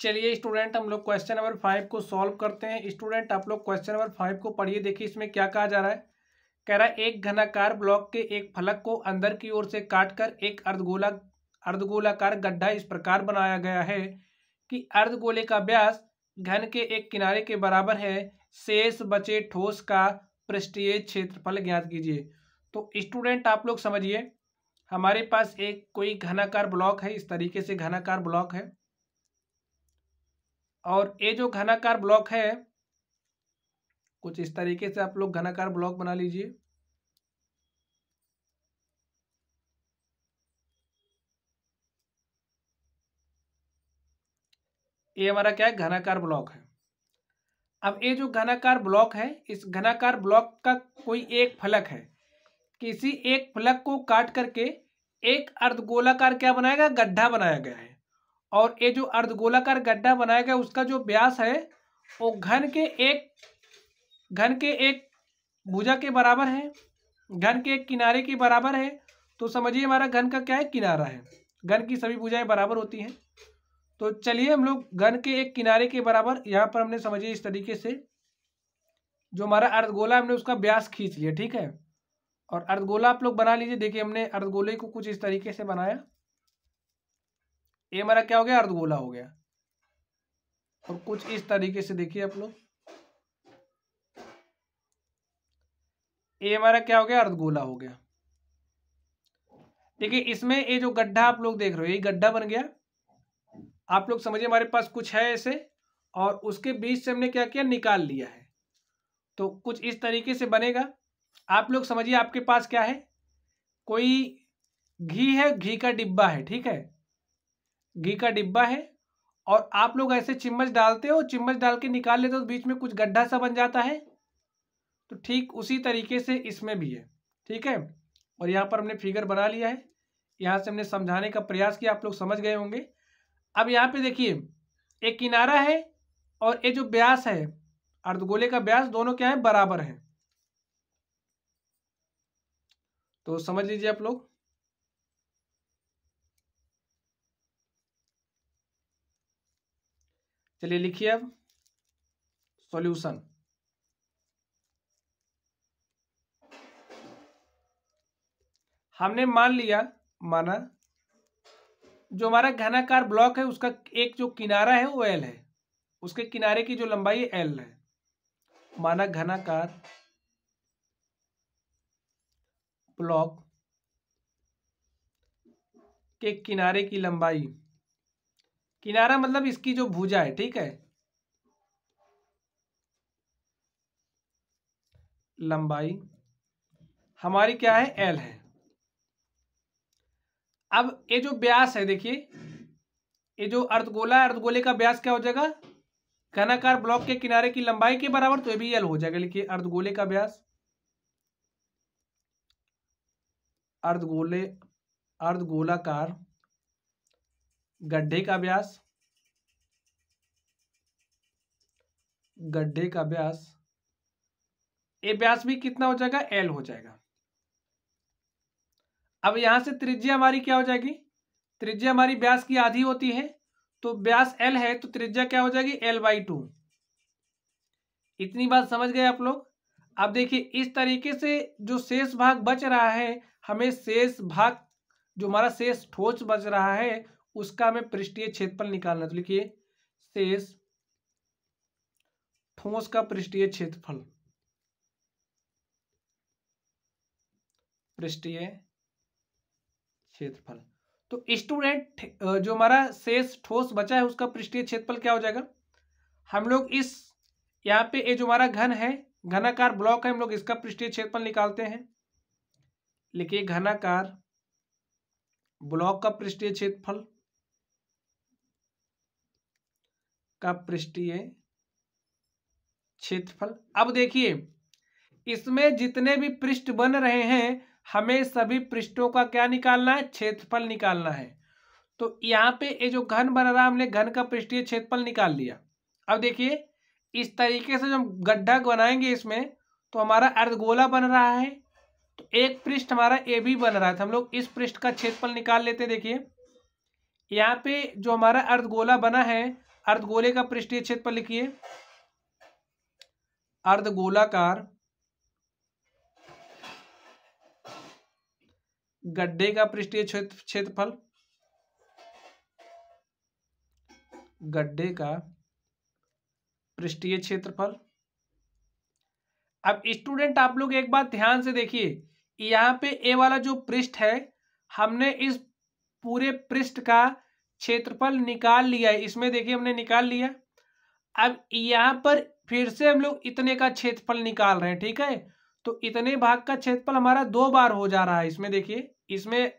चलिए स्टूडेंट, हम लोग क्वेश्चन नंबर 5 को सॉल्व करते हैं। स्टूडेंट, आप लोग क्वेश्चन नंबर 5 को पढ़िए। देखिए इसमें क्या कहा जा रहा है। कह रहा है एक घनाकार ब्लॉक के एक फलक को अंदर की ओर से काटकर एक अर्धगोलाकार गड्ढा इस प्रकार बनाया गया है कि अर्धगोले का व्यास घन के एक किनारे के बराबर है। शेष बचे ठोस का पृष्ठीय क्षेत्रफल ज्ञात कीजिए। तो स्टूडेंट आप लोग समझिए, हमारे पास एक कोई घनाकार ब्लॉक है। इस तरीके से घनाकार ब्लॉक है, और ये जो घनाकार ब्लॉक है कुछ इस तरीके से आप लोग घनाकार ब्लॉक बना लीजिए। ये हमारा क्या है, घनाकार ब्लॉक है। अब ये जो घनाकार ब्लॉक है, इस घनाकार ब्लॉक का कोई एक फलक है। किसी एक फलक को काट करके एक अर्धगोलाकार क्या बनाया गया, गड्ढा बनाया गया है। और ये जो अर्धगोलाकार गड्ढा बनाया गया उसका जो व्यास है वो घन के एक भुजा के बराबर है, घन के एक किनारे के बराबर है। तो समझिए हमारा घन का क्या है, किनारा है। घन की सभी भुजाएं बराबर होती हैं। तो चलिए हम लोग घन के एक किनारे के बराबर यहाँ पर हमने समझिए इस तरीके से जो हमारा अर्धगोला हमने उसका व्यास खींच लिया, ठीक है। और अर्धगोला आप लोग बना लीजिए। देखिए हमने अर्धगोले को कुछ इस तरीके से बनाया। ये हमारा क्या हो गया, अर्धगोला हो गया। और कुछ इस तरीके से देखिए आप लोग, ये हमारा क्या हो गया, अर्धगोला हो गया। देखिए इसमें ये जो गड्ढा आप लोग देख रहे हो, ये गड्ढा बन गया। आप लोग समझिए हमारे पास कुछ है ऐसे, और उसके बीच से हमने क्या किया, निकाल लिया है। तो कुछ इस तरीके से बनेगा। आप लोग समझिए आपके पास क्या है, कोई घी है, घी का डिब्बा है, ठीक है। घी का डिब्बा है और आप लोग ऐसे चम्मच डालते हो, चम्मच डाल के निकाल लेते हो तो बीच में कुछ गड्ढा सा बन जाता है। तो ठीक उसी तरीके से इसमें भी है, ठीक है। और यहाँ पर हमने फिगर बना लिया है। यहाँ से हमने समझाने का प्रयास किया, आप लोग समझ गए होंगे। अब यहाँ पे देखिए एक किनारा है और ये जो व्यास है, अर्धगोले का व्यास, दोनों क्या है, बराबर है। तो समझ लीजिए आप लोग। चलिए लिखिए अब सॉल्यूशन। हमने माना जो हमारा घनाकार ब्लॉक है उसका एक जो किनारा है वो एल है, उसके किनारे की जो लंबाई है एल है। माना घनाकार ब्लॉक के किनारे की लंबाई, किनारा मतलब इसकी जो भुजा है, ठीक है, लंबाई हमारी क्या है, एल है। अब ये जो व्यास है, देखिए ये जो अर्धगोला है, अर्धगोले का व्यास क्या हो जाएगा, घनाकार ब्लॉक के किनारे की लंबाई के बराबर, तो ये भी एल हो जाएगा। लिखिए अर्धगोले का व्यास, अर्धगोलाकार गड्ढे का व्यास, गड्ढे का व्यास, ये व्यास भी कितना हो जाएगा, एल हो जाएगा। अब यहां से त्रिज्या हमारी क्या हो जाएगी, त्रिज्या हमारी व्यास की आधी होती है। तो व्यास एल है तो त्रिज्या क्या हो जाएगी, L/2। इतनी बात समझ गए आप लोग। अब देखिए इस तरीके से जो शेष भाग बच रहा है, हमें शेष भाग जो हमारा शेष ठोस बच रहा है उसका हमें पृष्ठीय क्षेत्रफल निकालना। तो लिखिए शेष ठोस का पृष्ठीय क्षेत्रफल, पृष्ठीय क्षेत्रफल। तो स्टूडेंट जो हमारा शेष ठोस बचा है उसका पृष्ठीय क्षेत्रफल क्या हो जाएगा, हम लोग इस यहाँ पे ये जो हमारा घन है, घनाकार ब्लॉक है, हम लोग इसका पृष्ठीय क्षेत्रफल निकालते हैं। लिखिए घनाकार ब्लॉक का पृष्ठीय क्षेत्रफल का पृष्ठीय क्षेत्रफल। अब देखिए इसमें जितने भी पृष्ठ बन रहे हैं हमें सभी पृष्ठों का क्या निकालना है, क्षेत्रफल निकालना है। तो यहाँ पे ये जो घन बन रहा है हमने घन का पृष्ठीय क्षेत्रफल निकाल लिया। अब देखिए इस तरीके से जब गड्ढा बनाएंगे इसमें तो हमारा अर्धगोला बन रहा है, तो एक पृष्ठ हमारा ए बी बन रहा है, तो हम लोग इस पृष्ठ का क्षेत्रफल निकाल लेते हैं। देखिए यहाँ पे जो हमारा अर्धगोला बना है, अर्धगोले का पृष्ठीय क्षेत्रफल लिखिए। अर्धगोलाकार गड्ढे का पृष्ठीय क्षेत्रफल, गड्ढे का पृष्ठीय क्षेत्रफल। अब स्टूडेंट आप लोग एक बात ध्यान से देखिए, यहाँ पे ए वाला जो पृष्ठ है, हमने इस पूरे पृष्ठ का क्षेत्रफल निकाल लिया है। इसमें देखिए हमने निकाल लिया। अब यहाँ पर फिर से हम लोग इतने का क्षेत्रफल निकाल रहे हैं, ठीक है। तो इतने भाग का क्षेत्रफल हमारा 2 बार हो जा रहा है। इसमें देखिए, इसमें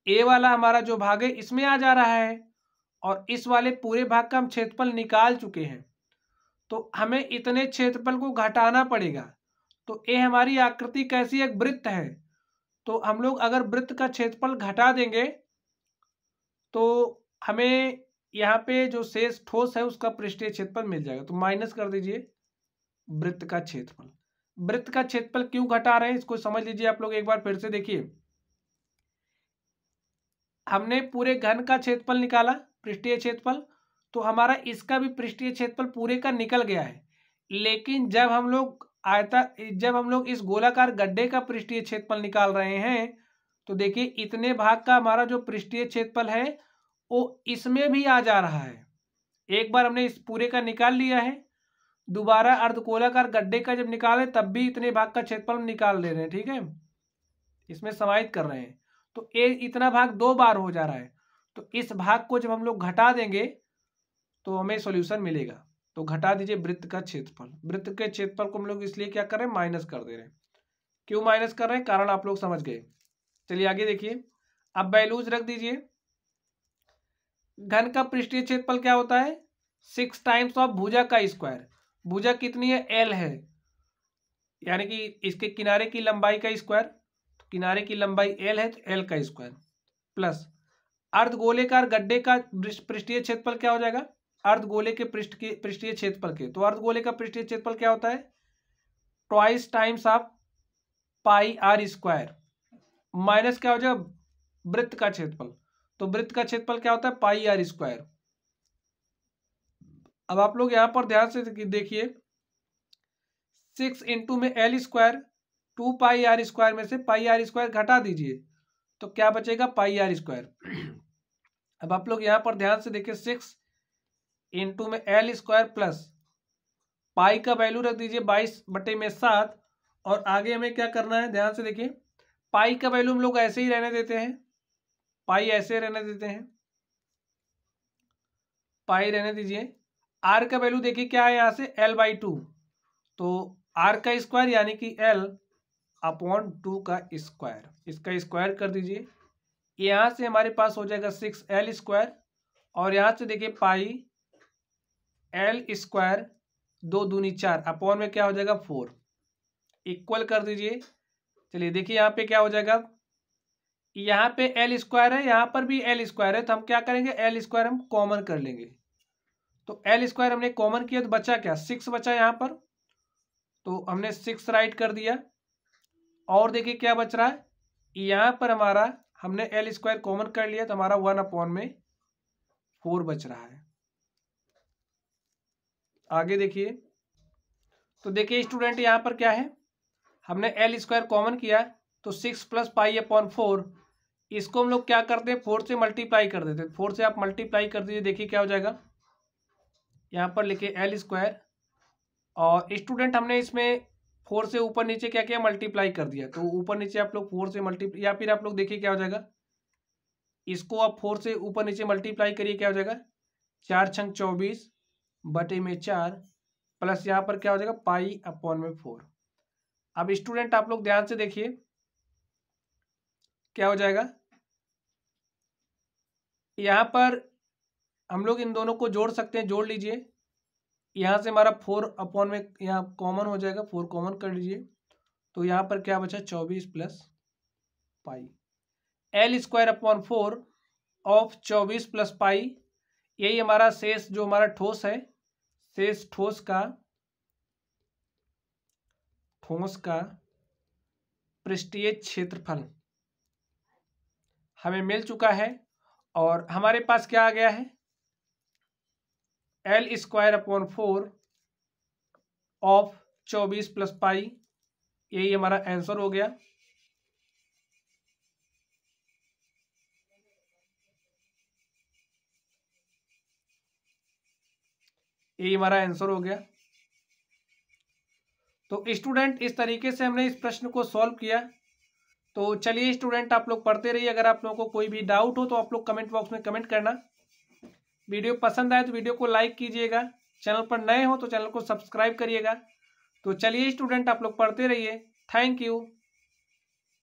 ए वाला हमारा जो भाग है इसमें आ जा रहा है, और इस वाले पूरे भाग का हम क्षेत्रफल निकाल चुके हैं। तो हमें इतने क्षेत्रफल को घटाना पड़ेगा। तो ये हमारी आकृति कैसी, एक वृत्त है। तो हम लोग अगर वृत्त का क्षेत्रफल घटा देंगे तो हमें यहाँ पे जो शेष ठोस है उसका पृष्ठीय क्षेत्रफल मिल जाएगा। तो माइनस कर दीजिए वृत्त का क्षेत्रफल। वृत्त का क्षेत्रफल क्यों घटा रहे हैं इसको समझ लीजिए आप लोग एक बार फिर से देखिए। हमने पूरे घन का क्षेत्रफल निकाला, पृष्ठीय क्षेत्रफल, तो हमारा इसका भी पृष्ठीय क्षेत्रफल पूरे का निकल गया है। लेकिन जब हम लोग इस गोलाकार गड्ढे का पृष्ठीय क्षेत्रफल निकाल रहे हैं तो देखिए इतने भाग का हमारा जो पृष्ठीय क्षेत्रफल है वो इसमें भी आ जा रहा है। एक बार हमने इस पूरे का निकाल लिया है, दोबारा अर्धगोलाकार गड्ढे का जब निकाले तब भी इतने भाग का क्षेत्रफल निकाल ले रहे हैं, ठीक है, इसमें समाहित कर रहे हैं। तो ये इतना भाग 2 बार हो जा रहा है। तो इस भाग को जब हम लोग घटा देंगे तो हमें सॉल्यूशन मिलेगा। तो घटा दीजिए वृत्त का क्षेत्रफल। वृत्त के क्षेत्रफल को हम लोग इसलिए क्या कर रहे हैं, माइनस कर दे रहे हैं। क्यों माइनस कर रहे हैं, कारण आप लोग समझ गए। चलिए आगे देखिए। अब वैल्यूज रख दीजिए। घन का पृष्ठीय क्षेत्रफल क्या होता है, 6 टाइम्स ऑफ भुजा का स्क्वायर। भुजा कितनी है, एल है, यानी कि इसके किनारे की लंबाई का स्क्वायर। तो किनारे की लंबाई एल है तो एल का स्क्वायर, प्लस अर्धगोलेकार गड्ढे का पृष्ठीय क्षेत्रफल क्या हो जाएगा, अर्धगोले के पृष्ठीय क्षेत्रफल के। तो अर्धगोले का पृष्ठीय क्षेत्रफल क्या होता है, twice times of pi r square, minus क्या हो जाएगा, वृत्त का क्षेत्रफल। तो वृत्त का क्षेत्रफल क्या होता है, पाई आर स्क्वायर। अब आप लोग यहां पर ध्यान से देखिए, 6 इंटू में L square, 2 pi r square में से पाई आर स्क्वायर घटा दीजिए तो क्या बचेगा, पाई आर स्क्वायर। अब आप लोग यहां पर ध्यान से देखिए, 6 इंटू में एल स्क्वायर प्लस पाई का वैल्यू रख दीजिए 22/7, और आगे हमें क्या करना है, ध्यान से देखिए। पाई का वैल्यू हम लोग ऐसे ही रहने देते हैं, पाई ऐसे रहने देते हैं, पाई रहने दीजिए। आर का वैल्यू देखिए क्या है, यहाँ से L/2, तो आर का स्क्वायर यानी कि L/2 का स्क्वायर, इसका स्क्वायर कर दीजिए। यहाँ से हमारे पास हो जाएगा 6L स्क्वायर, और यहाँ से देखिए पाई L स्क्वायर 2 दूनी 4 अपॉन में क्या हो जाएगा 4, इक्वल कर दीजिए। चलिए देखिए यहाँ पे क्या हो जाएगा, यहाँ पे एल स्क्वायर है, यहाँ पर भी एल स्क्वायर है, तो हम क्या करेंगे, एल स्क्वायर हम कॉमन कर लेंगे। तो एल स्क्वायर हमने कॉमन किया तो बचा क्या, 6 बचा यहाँ पर, तो हमने 6 राइट कर दिया। और देखिए क्या बच रहा है, यहाँ पर हमारा हमने एल स्क्वायर कॉमन कर लिया तो हमारा 1/4 बच रहा है। आगे देखिए, तो देखिए स्टूडेंट यहाँ पर क्या है, हमने एल स्क्वायर कॉमन किया तो 6 + पाई/4, इसको हम लोग क्या करते हैं, 4 से मल्टीप्लाई कर देते हैं। 4 से आप मल्टीप्लाई कर दीजिए, देखिए क्या हो जाएगा, यहाँ पर लिखे एल स्क्वायर, और स्टूडेंट हमने इसमें 4 से ऊपर नीचे क्या किया, मल्टीप्लाई कर दिया। तो ऊपर नीचे आप लोग 4 से मल्टीप्लाई, या फिर आप लोग देखिए क्या हो जाएगा, इसको आप 4 से ऊपर नीचे मल्टीप्लाई करिए, क्या हो जाएगा, 4×24/4 प्लस यहाँ पर क्या हो जाएगा, पाई/4। अब स्टूडेंट आप लोग ध्यान से देखिए क्या हो जाएगा, यहाँ पर हम लोग इन दोनों को जोड़ सकते हैं, जोड़ लीजिए। यहाँ से हमारा 4 में यहाँ कॉमन हो जाएगा, 4 कॉमन कर लीजिए, तो यहाँ पर क्या बचा, 24 + पाई। L/4 ऑफ 24 + पाई, यही हमारा शेष जो हमारा ठोस है, शेष ठोस का पृष्ठीय क्षेत्रफल हमें मिल चुका है। और हमारे पास क्या आ गया है, L²/4 ऑफ 24 + पाई, यही हमारा आंसर हो गया। यही हमारा आंसर हो गया। तो स्टूडेंट इस तरीके से हमने इस प्रश्न को सॉल्व किया। तो चलिए स्टूडेंट, आप लोग पढ़ते रहिए। अगर आप लोगों को कोई भी डाउट हो तो आप लोग कमेंट बॉक्स में कमेंट करना। वीडियो पसंद आए तो वीडियो को लाइक कीजिएगा। चैनल पर नए हो तो चैनल को सब्सक्राइब करिएगा। तो चलिए स्टूडेंट, आप लोग पढ़ते रहिए। Thank you.